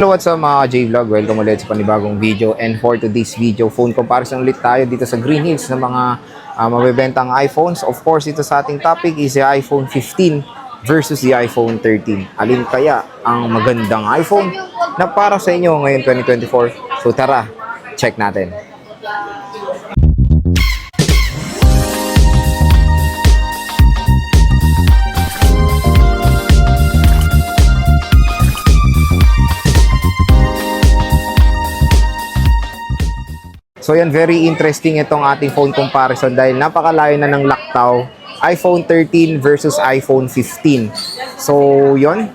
Hello, what's up mga J-Vlog? Welcome ulit sa panibagong video. And for today's video, phone comparison ulit tayo dito sa Green Hills ng mga mabibentang iPhones. Of course, ito sa ating topic is the iPhone 15 versus the iPhone 13. Alin kaya ang magandang iPhone na para sa inyo ngayon 2024? So tara, check natin. So yan, very interesting itong ating phone comparison dahil napakalayo na ng laktaw. iPhone 13 versus iPhone 15. So yon,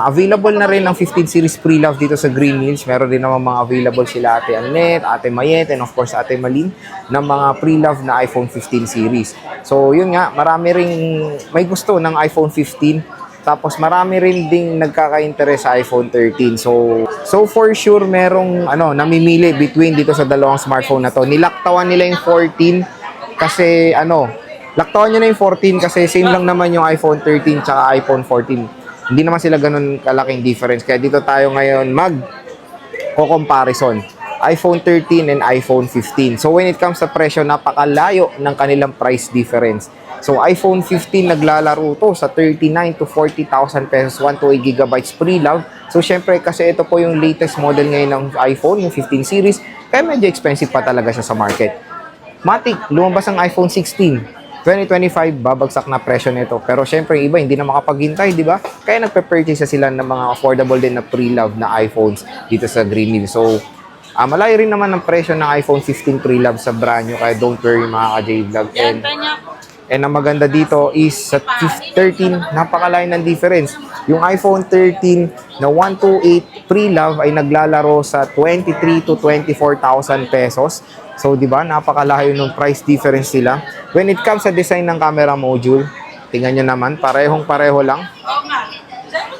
available na rin ng 15 series pre-love dito sa Green Hills. Meron din naman mga available sila Ate Annette, Ate Mayet, and of course Ate Malin ng mga pre-love na iPhone 15 series. So yun nga, marami ring may gusto ng iPhone 15. Tapos marami rin ding nagkaka-interest sa iPhone 13. So for sure merong namimili between dito sa dalawang smartphone na to. Nilaktawan nila yung 14 kasi laktawan nyo na yung 14 kasi same lang naman yung iPhone 13 tsaka iPhone 14. Hindi naman sila ganun kalaking difference. Kaya dito tayo ngayon comparison iPhone 13 and iPhone 15. So when it comes sa presyo, napakalayo ng kanilang price difference. So iPhone 15 naglalaro to sa 39 to 40,000 pesos, 128 gigabytes pre-love. So syempre kasi ito po yung latest model ngayon ng iPhone, yung 15 series, kaya medyo expensive pa talaga siya sa market. Matic, lumabas ang iPhone 16. 2025, babagsak na presyo nito. Pero syempre iba hindi na makapaghintay, di ba? Kaya nagpe-purchase sila ng mga affordable din na pre-love na iPhones dito sa Green Hills. So malayo rin naman ang presyo ng iPhone 15 pre-love sa brand new, kaya don't worry mga ka-J-Vlog. And ang maganda dito is sa 13, napakalayo ng difference. Yung iPhone 13 na 128 pre-love ay naglalaro sa 23 to 24,000 pesos. So, di ba, napakalayo ng price difference sila. When it comes sa design ng camera module, tingnan nyo naman, parehong-pareho lang.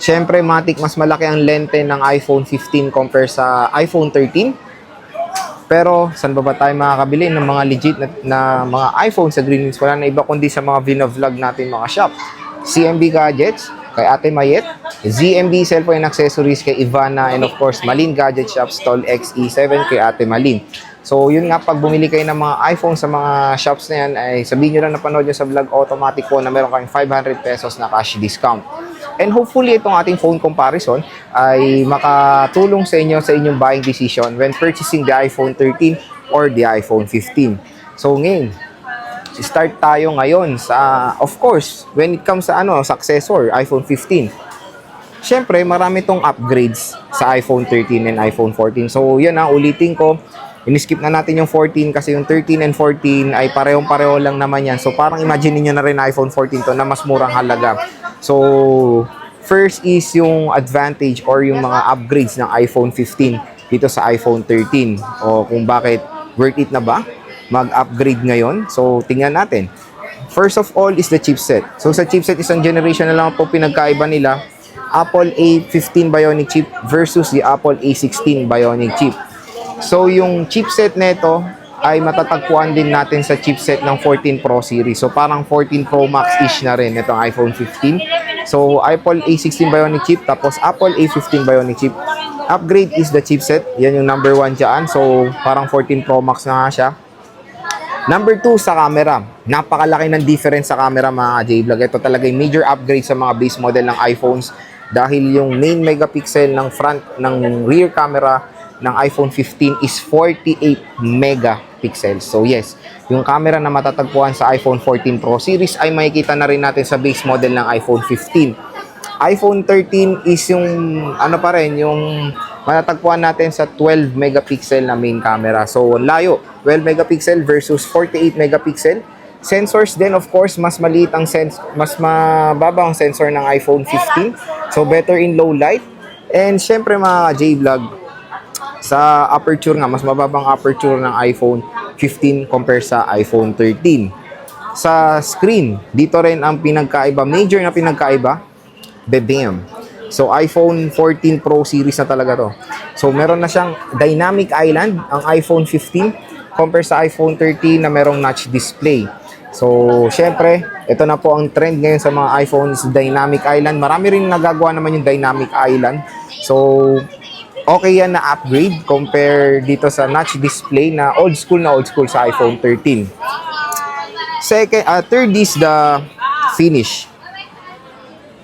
Siyempre, matik, mas malaki ang lente ng iPhone 15 compare sa iPhone 13. Pero, saan ba tayo makakabili ng mga legit na mga iPhone sa Green Hills? Wala na iba kundi sa mga vlog natin mga shop. CMB Gadgets, kay Ate Mayet. ZMB Cellphone and Accessories kay Ivana. And of course, Malin Gadget Shop, Stall XE7 kay Ate Malin. So, yun nga, pag bumili kayo ng mga iPhone sa mga shops na yan, ay sabihin nyo lang napanood nyo sa vlog, automatic po na meron kayong 500 pesos na cash discount. And hopefully, itong ating phone comparison ay makatulong sa inyo sa inyong buying decision when purchasing the iPhone 13 or the iPhone 15. So, ngayon, start tayo ngayon sa, of course, when it comes sa successor, iPhone 15. Siyempre, marami tong upgrades sa iPhone 13 and iPhone 14. So, yun ulitin ko. In-skip na natin yung 14 kasi yung 13 and 14 ay parehong-pareho lang naman yan. So, parang imagine niyo na rin iPhone 14 to na mas murang halaga. So, first is yung advantage or yung mga upgrades ng iPhone 15 dito sa iPhone 13. O kung bakit worth it na ba mag-upgrade ngayon. So, tingnan natin. First of all is the chipset. So, sa chipset, isang generation na lang po pinagkaiba nila. Apple A15 Bionic chip versus the Apple A16 Bionic chip. So, yung chipset nito ay matatagpuan din natin sa chipset ng 14 Pro series. So, parang 14 Pro Max-ish na rin itong iPhone 15. So, Apple A16 Bionic chip, tapos Apple A15 Bionic chip. Upgrade is the chipset. Yan yung number 1 dyan. So, parang 14 Pro Max na nga siya. Number 2 sa camera. Napakalaki ng difference sa camera mga J-Vlog. Ito talaga yung major upgrade sa mga base model ng iPhones dahil yung main megapixel ng front ng rear camera ng iPhone 15 is 48 megapixels. So yes, yung camera na matatagpuan sa iPhone 14 Pro series ay makikita na rin natin sa base model ng iPhone 15. iPhone 13 is yung yung matatagpuan natin sa 12 megapixel na main camera. So layo, 12 megapixel versus 48 megapixel. Sensors din, of course, mas maliit ang mas mababa ang sensor ng iPhone 15. So better in low light. And syempre mga J-Vlog, sa aperture nga, mas mababang aperture ng iPhone 15 compare sa iPhone 13. Sa screen, dito rin ang pinagkaiba, major na pinagkaiba, bebam. So, iPhone 14 Pro series na talaga to. So, meron na siyang dynamic island, ang iPhone 15, compare sa iPhone 13 na merong notch display. So, syempre, ito na po ang trend ngayon sa mga iPhones, dynamic island. Marami rin nagagawa naman yung dynamic island. So, okay yan na upgrade compare dito sa notch display na old school sa iPhone 13. Third is the finish.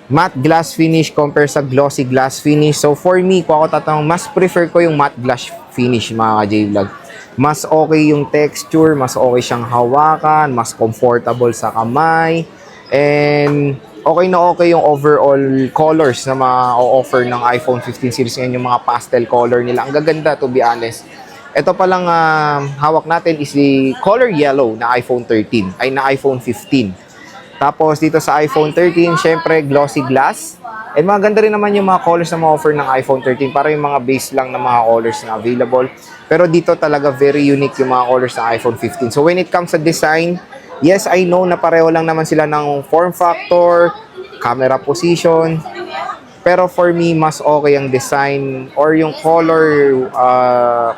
Matte glass finish compare sa glossy glass finish. So for me, kung ako tatanong, mas prefer ko yung matte glass finish mga J-Vlog. Mas okay yung texture, mas okay siyang hawakan, mas comfortable sa kamay, and okay na okay yung overall colors na ma-offer ng iPhone 15 series ngayon, yung mga pastel color nila. Ang gaganda, to be honest. Ito palang hawak natin is the color yellow na iPhone 13, ay na iPhone 15. Tapos dito sa iPhone 13, syempre glossy glass. And maganda rin naman yung mga colors na ma-offer ng iPhone 13, para yung mga base lang na mga colors na available. Pero dito talaga very unique yung mga colors ng iPhone 15. So when it comes sa design, yes, I know na pareho lang naman sila ng form factor, camera position. Pero for me, mas okay ang design or yung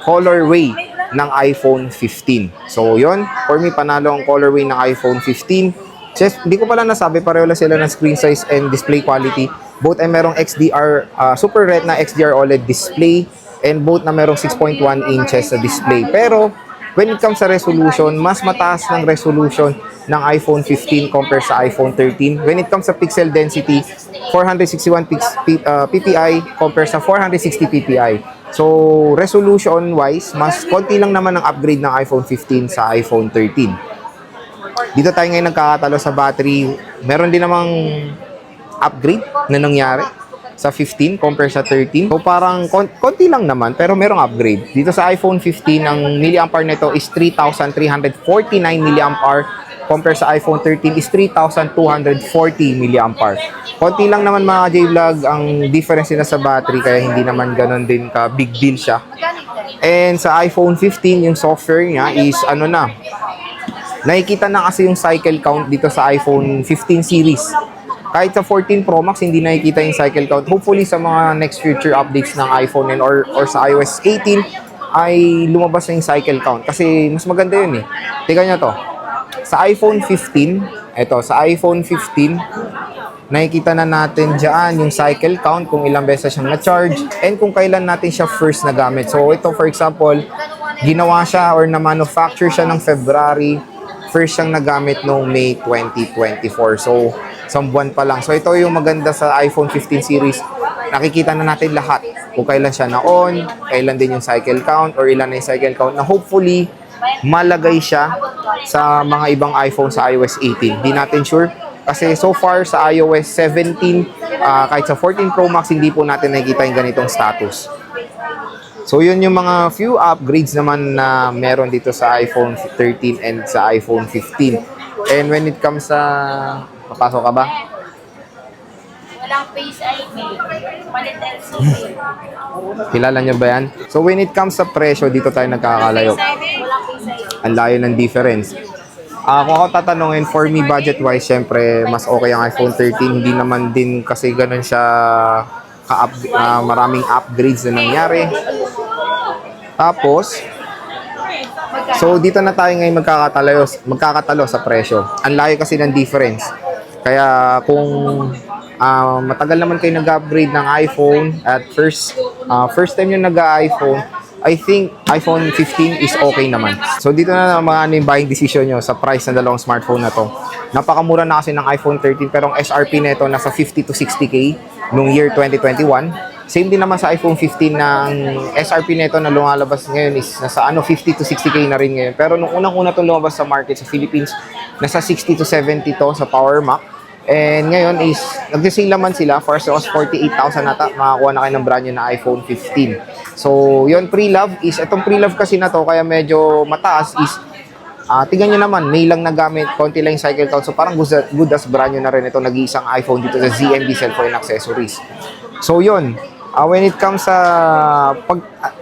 colorway ng iPhone 15. So yun, for me, panalo ang colorway ng iPhone 15. Just, hindi ko pala nasabi, pareho lang sila ng screen size and display quality. Both ay merong XDR, Super Retina XDR OLED display, and both na merong 6.1 inches sa display. Pero when it comes sa resolution, mas mataas ng resolution ng iPhone 15 compare sa iPhone 13. When it comes sa pixel density, 461 ppi compare sa 460 ppi. So resolution wise, mas konti lang naman ang upgrade ng iPhone 15 sa iPhone 13. Dito tayo ngayon nagkakatalo sa battery. Meron din namang upgrade na nangyari sa 15 compare sa 13. So parang konti lang naman, pero merong upgrade. Dito sa iPhone 15, ang milliampere nito is 3,349 milliampere compare sa iPhone 13 is 3,240 milliampere. Konti lang naman mga J-Vlog ang difference nila sa battery, kaya hindi naman ganon din ka big deal siya. And sa iPhone 15, yung software niya is nakikita na kasi yung cycle count dito sa iPhone 15 series. Kahit sa 14 Pro Max, hindi nakikita yung cycle count. Hopefully, sa mga next future updates ng iPhone or sa iOS 18, ay lumabas na yung cycle count. Kasi mas maganda yun eh. Tingnan nyo to. Sa iPhone 15, sa iPhone 15, nakikita na natin dyan yung cycle count, kung ilang beses siyang na-charge, and kung kailan natin siya first na gamit. So, ito for example, ginawa siya or na-manufacture siya ng February, first siyang nagamit noong May 2024. So, isang buwan pa lang. So, ito yung maganda sa iPhone 15 series. Nakikita na natin lahat. Kung kailan siya na-on, kailan din yung cycle count, or ilan na yung cycle count, na hopefully, malagay siya sa mga ibang iPhone sa iOS 18. Di natin sure. Kasi so far sa iOS 17, kahit sa 14 Pro Max, hindi po natin nakikita yung ganitong status. So, yun yung mga few upgrades naman na meron dito sa iPhone 13 and sa iPhone 15. And when it comes sa... Papasok ka ba? Walang Face ID. Palit LCD. Kilala nyo ba yan? So, when it comes sa presyo, dito tayo nagkakalayo. Walang Face ID. Ang layo ng difference. Kung ako tatanungin, for me, budget-wise, syempre, mas okay ang iPhone 13. Hindi naman din kasi ganun siya maraming upgrades na nangyari. Tapos, so dito na tayo ngayon magkakatalo sa presyo. Ang layo kasi ng difference. Kaya kung matagal naman kayo nag-upgrade ng iPhone at first time yung nag-iPhone, I think iPhone 15 is okay naman. So dito na mga yung buying decision nyo sa price ng dalawang smartphone na to. Napakamura na kasi ng iPhone 13, pero ang SRP nito nasa 50 to 60K noong year 2021. Same din naman sa iPhone 15 na ang SRP nito na lumalabas ngayon is nasa 50 to 60K na rin ngayon. Pero nung unang-una itong lumabas sa market sa Philippines, nasa 60 to 70 to sa Power Mac. And ngayon is, nag-sale naman sila for so 48,000 nata, makakuha na kayo ng brand new na iPhone 15. So, yun, pre-love is, itong pre-love kasi na to, kaya medyo mataas is, tingnan nyo naman, May lang nagamit, konti lang yung cycle count. So, parang good as brand new na rin ito, nag-iisang iPhone dito sa ZMB Cellphone Accessories. So, yun, when it comes sa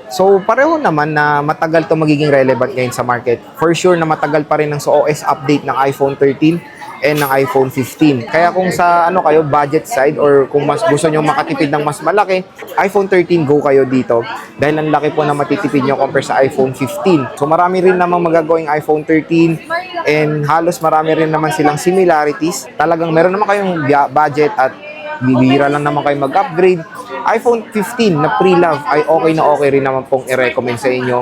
so pareho naman na matagal to magiging relevant ngayon sa market. For sure na matagal pa rin ang OS update ng iPhone 13 and ng iPhone 15. Kaya kung sa kayo budget side or kung mas gusto nyo makatipid ng mas malaki, iPhone 13 go kayo dito dahil ang laki po na matitipid nyo compare sa iPhone 15. So marami rin namang magagawing iPhone 13 and halos marami rin naman silang similarities. Talagang meron naman kayong budget at bibira lang naman kayo mag-upgrade. iPhone 15 na pre-love ay okay rin naman pong i-recommend sa inyo.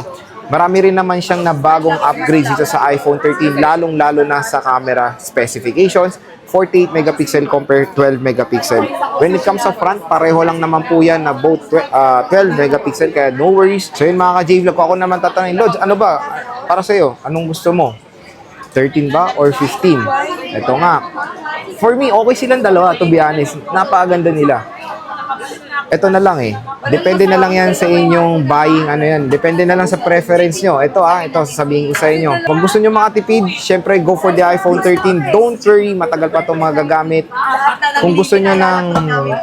Marami rin naman siyang na bagong upgrades dito sa iPhone 13, lalong-lalo na sa camera specifications. 48 megapixel compare 12 megapixel. When it comes sa front, pareho lang naman po yan na both 12 megapixel, kaya no worries. So yun mga ka-J-Vlog, ako naman tatanungin, Lods, ano ba? Para sa'yo, anong gusto mo? 13 ba or 15? Ito nga. For me, okay silang dalawa, to be honest. Napakaganda nila. Ito na lang eh. Depende na lang yan sa inyong buying, ano yan. Depende na lang sa preference nyo. Ito sasabihin ko sa inyo. Kung gusto nyo makatipid, syempre go for the iPhone 13. Don't worry, matagal pa itong magagamit. Kung gusto nyo ng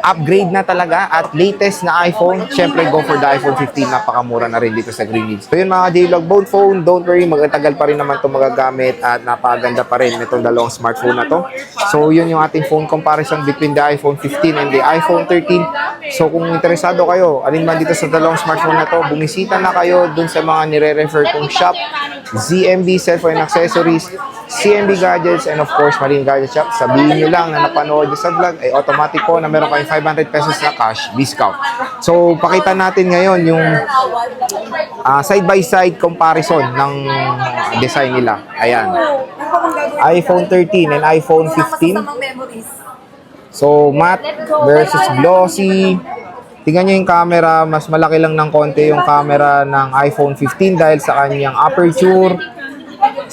upgrade na talaga at latest na iPhone, syempre go for the iPhone 15. Napakamura na rin dito sa Greenwich. So yun mga J-Vlog, both phone, don't worry, magtagal pa rin naman itong magagamit at napaganda pa rin itong dalawang smartphone na to. So yun yung ating phone comparison between the iPhone 15 and the iPhone 13. So kung interesado kayo, alin man dito sa dalawang smartphone na to, bumisita na kayo dun sa mga nire-refer kong shop, ZMB Cellphone and Accessories, CMB Gadgets, and of course, Marine Gadget Shop. Sabihin nyo lang na napanood nyo sa vlog, ay automatic po na meron kayong 500 pesos na cash discount. So, pakita natin ngayon yung side-by-side comparison ng design nila. Ayan. iPhone 13 and iPhone 15. So, matte versus glossy. Tingnan nyo yung camera, mas malaki lang ng konti yung camera ng iPhone 15 dahil sa kanyang aperture.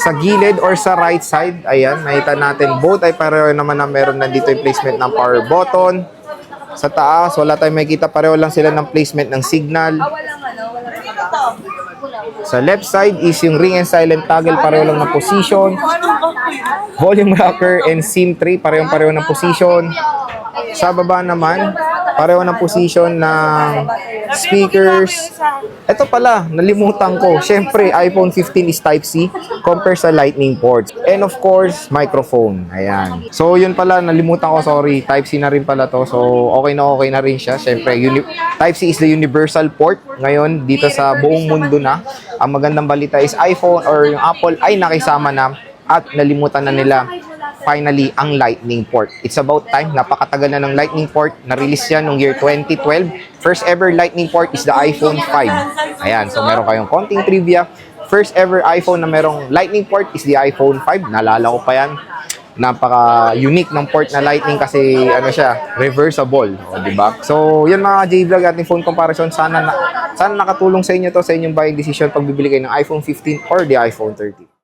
Sa gilid or sa right side, ayan, nakita natin both ay pareho naman na meron na dito yung placement ng power button. Sa taas, wala tayong makikita, pareho lang sila ng placement ng signal. Sa left side is yung ring and silent toggle, pareho lang ng position. Volume rocker and SIM tray, pareho ng position. Sa baba naman, pareho ng position ng speakers. Ito pala, nalimutan ko. Syempre, iPhone 15 is Type-C compare sa Lightning ports. And of course, microphone. Ayan. So, yun pala, nalimutan ko, sorry. Type-C na rin pala to. So, okay na rin siya. Syempre, Type-C is the universal port. Ngayon, dito sa buong mundo na. Ang magandang balita is iPhone or yung Apple ay nakisama na at nalimutan na nila finally ang Lightning port. It's about time. Napakatagal na ng Lightning port. Na-release yan noong year 2012. First ever Lightning port is the iPhone 5. Ayan, so meron kayong konting trivia. First ever iPhone na merong Lightning port is the iPhone 5. Naalala ko pa yan. Napaka-unique ng port na Lightning kasi ano siya, reversible. O, diba? So, yun mga J-Vlog ating phone comparison. Sana nakatulong sa inyo to sa inyong buying decision pag bibili kayo ng iPhone 15 or the iPhone 13.